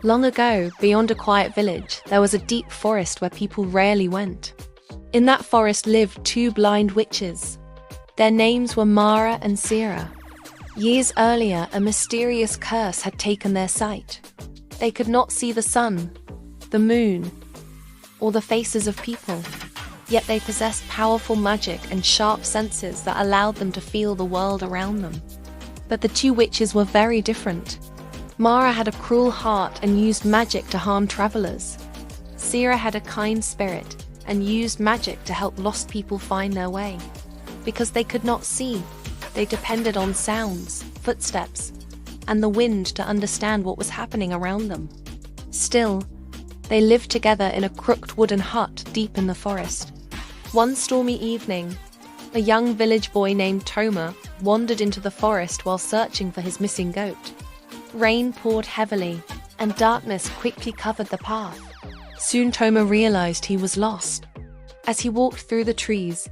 Long ago, beyond a quiet village, there was a deep forest where people rarely went. In that forest lived two blind witches. Their names were Mara and Sira. Years earlier, a mysterious curse had taken their sight. They could not see the sun, the moon, or the faces of people. Yet they possessed powerful magic and sharp senses that allowed them to feel the world around them. But the two witches were very different. Mara had a cruel heart and used magic to harm travelers. Sira had a kind spirit and used magic to help lost people find their way. Because they could not see, they depended on sounds, footsteps, and the wind to understand what was happening around them. Still, they lived together in a crooked wooden hut deep in the forest. One stormy evening, a young village boy named Toma wandered into the forest while searching for his missing goat. Rain poured heavily, and darkness quickly covered the path. Soon Toma realized he was lost. As he walked through the trees,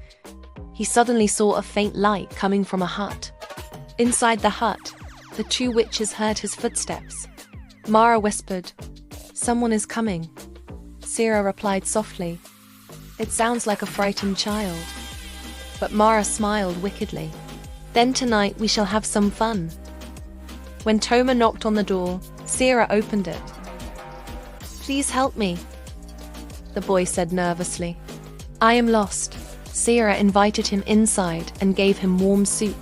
he suddenly saw a faint light coming from a hut. Inside the hut, the two witches heard his footsteps. Mara whispered, "Someone is coming." Sira replied softly, "It sounds like a frightened child." But Mara smiled wickedly. "Then tonight we shall have some fun." When Toma knocked on the door, Sira opened it. "Please help me," the boy said nervously. "I am lost." Sira invited him inside and gave him warm soup.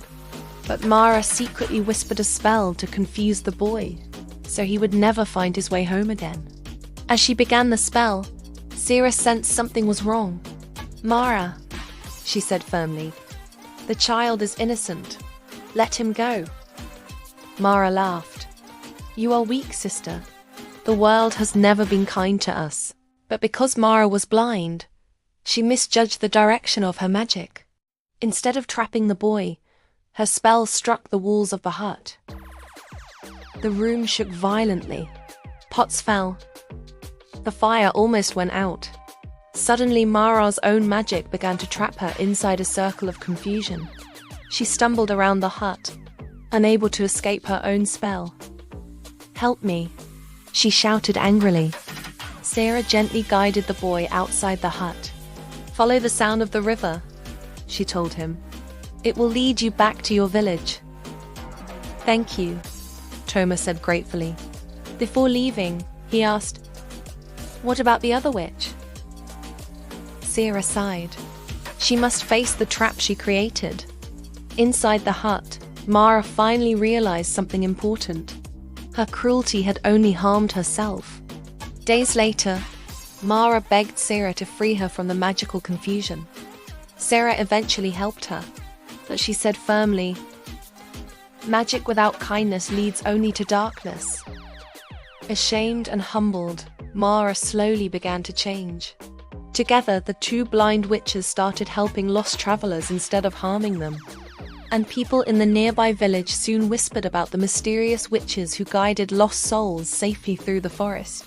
But Mara secretly whispered a spell to confuse the boy, so he would never find his way home again. As she began the spell, Sira sensed something was wrong. "Mara," she said firmly, "the child is innocent. Let him go." Mara laughed. "You are weak, sister. The world has never been kind to us." But because Mara was blind, she misjudged the direction of her magic. Instead of trapping the boy, her spell struck the walls of the hut. The room shook violently. Pots fell. The fire almost went out. Suddenly, Mara's own magic began to trap her inside a circle of confusion. She stumbled around the hut, unable to escape her own spell. "Help me," she shouted angrily. Sira gently guided the boy outside the hut. "Follow the sound of the river," she told him. "It will lead you back to your village." "Thank you," Toma said gratefully. Before leaving, he asked, "What about the other witch?" Sira sighed. She must face the trap she created. Inside the hut, Mara finally realized something important. Her cruelty had only harmed herself. Days later, Mara begged Sira to free her from the magical confusion. Sira eventually helped her, but she said firmly, "Magic without kindness leads only to darkness." Ashamed and humbled, Mara slowly began to change. Together, the two blind witches started helping lost travelers instead of harming them. And people in the nearby village soon whispered about the mysterious witches who guided lost souls safely through the forest.